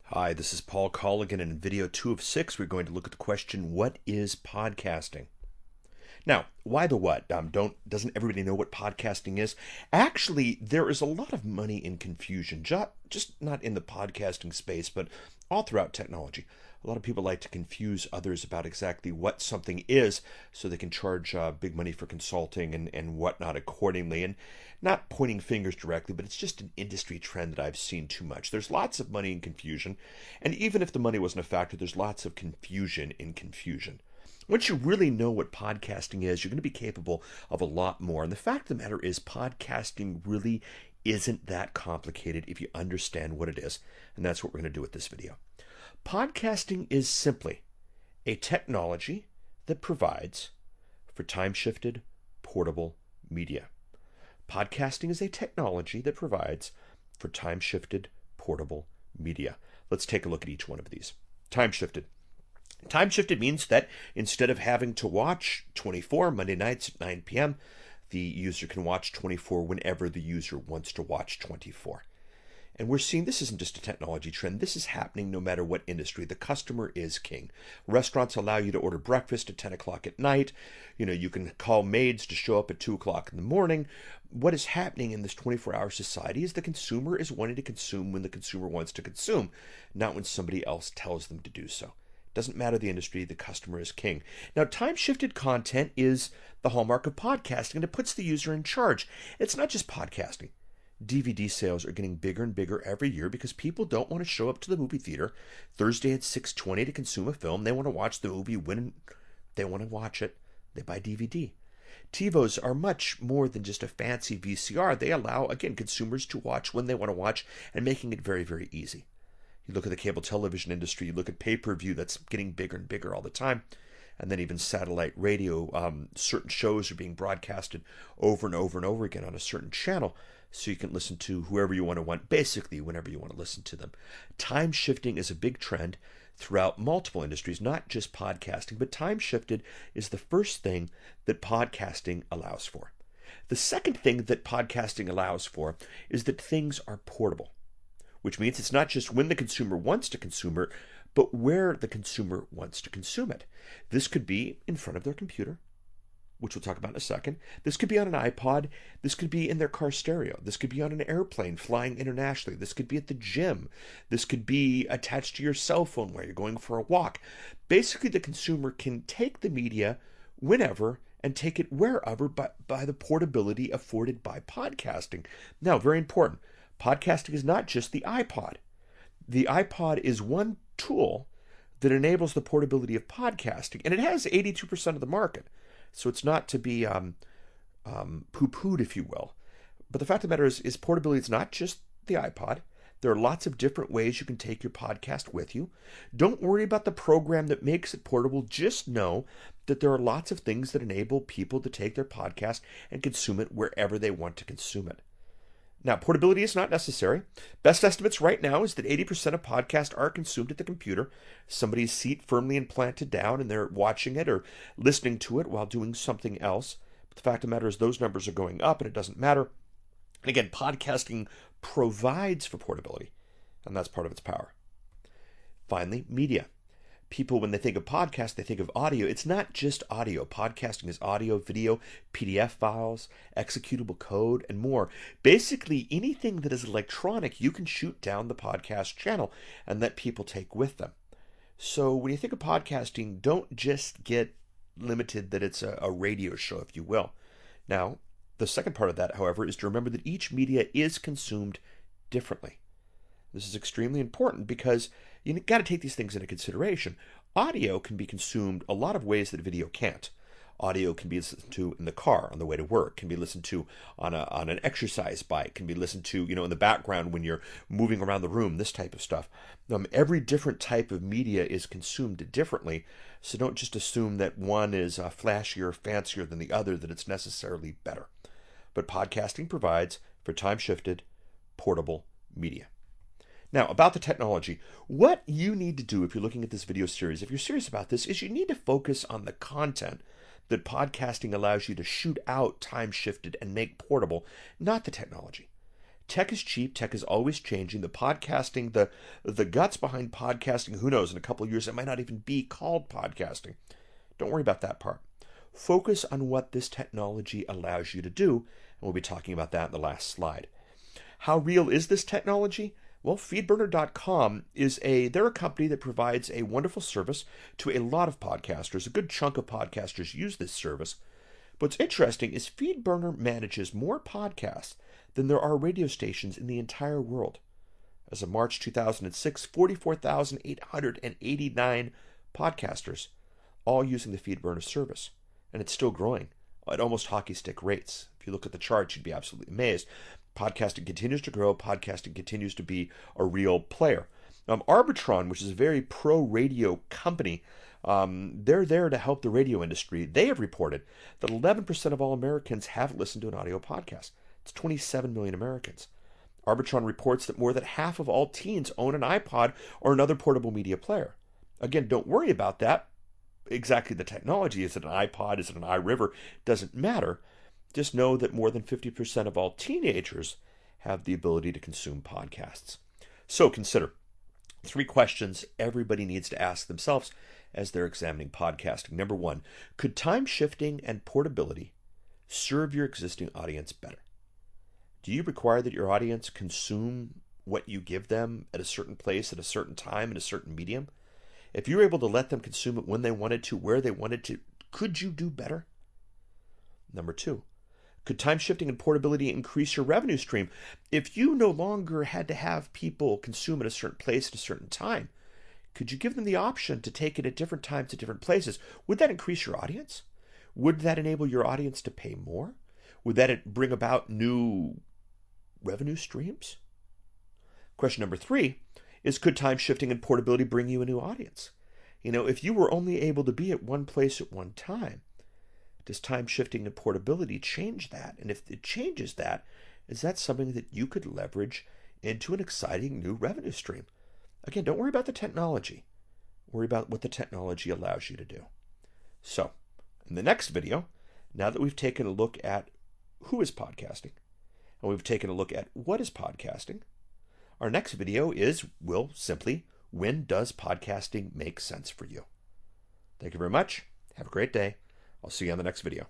Hi, this is Paul Colligan, and in video 2 of 6, we're going to look at the question, what is podcasting? Now, why the what? Doesn't everybody know what podcasting is? Actually, there is a lot of money in confusion, just not in the podcasting space, but all throughout technology. A lot of people like to confuse others about exactly what something is so they can charge big money for consulting and whatnot accordingly. And not pointing fingers directly, but it's just an industry trend that I've seen too much. There's lots of money in confusion. And even if the money wasn't a factor, there's lots of confusion in confusion. Once you really know what podcasting is, you're going to be capable of a lot more. And the fact of the matter is, podcasting really isn't that complicated if you understand what it is. And that's what we're going to do with this video. Podcasting is simply a technology that provides for time-shifted, portable media. Podcasting is a technology that provides for time-shifted, portable media. Let's take a look at each one of these. Time-shifted. Time-shifted means that instead of having to watch 24 Monday nights at 9 p.m., the user can watch 24 whenever the user wants to watch 24. And we're seeing this isn't just a technology trend. This is happening no matter what industry. The customer is king. Restaurants allow you to order breakfast at 10 o'clock at night. You can call maids to show up at 2 o'clock in the morning. What is happening in this 24-hour society is the consumer is wanting to consume when the consumer wants to consume, not when somebody else tells them to do so. Doesn't matter the industry, the customer is king. Now, time-shifted content is the hallmark of podcasting, and it puts the user in charge. It's not just podcasting. DVD sales are getting bigger and bigger every year because people don't want to show up to the movie theater Thursday at 6:20 to consume a film. They want to watch the movie when they want to watch it. They buy DVD. TiVos are much more than just a fancy VCR. They allow, again, consumers to watch when they want to watch and making it very, very easy. You look at the cable television industry, you look at pay-per-view, that's getting bigger and bigger all the time. And then even satellite radio, certain shows are being broadcasted over and over and over again on a certain channel. So you can listen to whoever you want, basically whenever you want to listen to them. Time shifting is a big trend throughout multiple industries, not just podcasting, but time shifted is the first thing that podcasting allows for. The second thing that podcasting allows for is that things are portable, which means it's not just when the consumer wants to consume it, but where the consumer wants to consume it. This could be in front of their computer, which we'll talk about in a second. This could be on an iPod. This could be in their car stereo. This could be on an airplane flying internationally. This could be at the gym. This could be attached to your cell phone while you're going for a walk. Basically, the consumer can take the media whenever and take it wherever by the portability afforded by podcasting. Now, very important, podcasting is not just the iPod. The iPod is one tool that enables the portability of podcasting, and it has 82% of the market. So it's not to be poo-pooed, if you will. But the fact of the matter is portability is not just the iPod. There are lots of different ways you can take your podcast with you. Don't worry about the program that makes it portable. Just know that there are lots of things that enable people to take their podcast and consume it wherever they want to consume it. Now, portability is not necessary. Best estimates right now is that 80% of podcasts are consumed at the computer, somebody's seat firmly implanted down, and they're watching it or listening to it while doing something else. But the fact of the matter is those numbers are going up, and it doesn't matter. And again, podcasting provides for portability, and that's part of its power. Finally, media. People, when they think of podcast, they think of audio. It's not just audio. Podcasting is audio, video, PDF files, executable code, and more. Basically, anything that is electronic, you can shoot down the podcast channel and let people take with them. So when you think of podcasting, don't just get limited that it's a radio show, if you will. Now, the second part of that, however, is to remember that each media is consumed differently. This is extremely important because you got to take these things into consideration. Audio can be consumed a lot of ways that video can't. Audio can be listened to in the car on the way to work, can be listened to on an exercise bike, can be listened to, in the background when you're moving around the room, this type of stuff. Every different type of media is consumed differently, so don't just assume that one is flashier, fancier than the other, that it's necessarily better. But podcasting provides for time-shifted, portable media. Now, about the technology, what you need to do if you're looking at this video series, if you're serious about this, is you need to focus on the content that podcasting allows you to shoot out, time-shifted, and make portable, not the technology. Tech is cheap. Tech is always changing. The podcasting, the guts behind podcasting, who knows, in a couple of years, it might not even be called podcasting. Don't worry about that part. Focus on what this technology allows you to do, and we'll be talking about that in the last slide. How real is this technology? Well, FeedBurner.com they're a company that provides a wonderful service to a lot of podcasters. A good chunk of podcasters use this service. What's interesting is FeedBurner manages more podcasts than there are radio stations in the entire world. As of March 2006, 44,889 podcasters, all using the FeedBurner service. And it's still growing at almost hockey stick rates. If you look at the charts, you'd be absolutely amazed. Podcasting continues to grow. Podcasting continues to be a real player. Arbitron, which is a very pro-radio company, they're there to help the radio industry. They have reported that 11% of all Americans have listened to an audio podcast. It's 27 million Americans. Arbitron reports that more than half of all teens own an iPod or another portable media player. Again, don't worry about that. Exactly the technology. Is it an iPod? Is it an iRiver? Doesn't matter. Just know that more than 50% of all teenagers have the ability to consume podcasts. So consider 3 questions everybody needs to ask themselves as they're examining podcasting. Number 1, could time shifting and portability serve your existing audience better? Do you require that your audience consume what you give them at a certain place, at a certain time, in a certain medium? If you're able to let them consume it when they wanted to, where they wanted to, could you do better? Number 2, could time shifting and portability increase your revenue stream? If you no longer had to have people consume at a certain place at a certain time, could you give them the option to take it at different times at different places? Would that increase your audience? Would that enable your audience to pay more? Would that bring about new revenue streams? Question number 3 is, could time shifting and portability bring you a new audience? If you were only able to be at one place at one time, does time shifting and portability change that? And if it changes that, is that something that you could leverage into an exciting new revenue stream? Again, don't worry about the technology. Worry about what the technology allows you to do. So, in the next video, now that we've taken a look at who is podcasting, and we've taken a look at what is podcasting, our next video will simply, when does podcasting make sense for you? Thank you very much. Have a great day. I'll see you on the next video.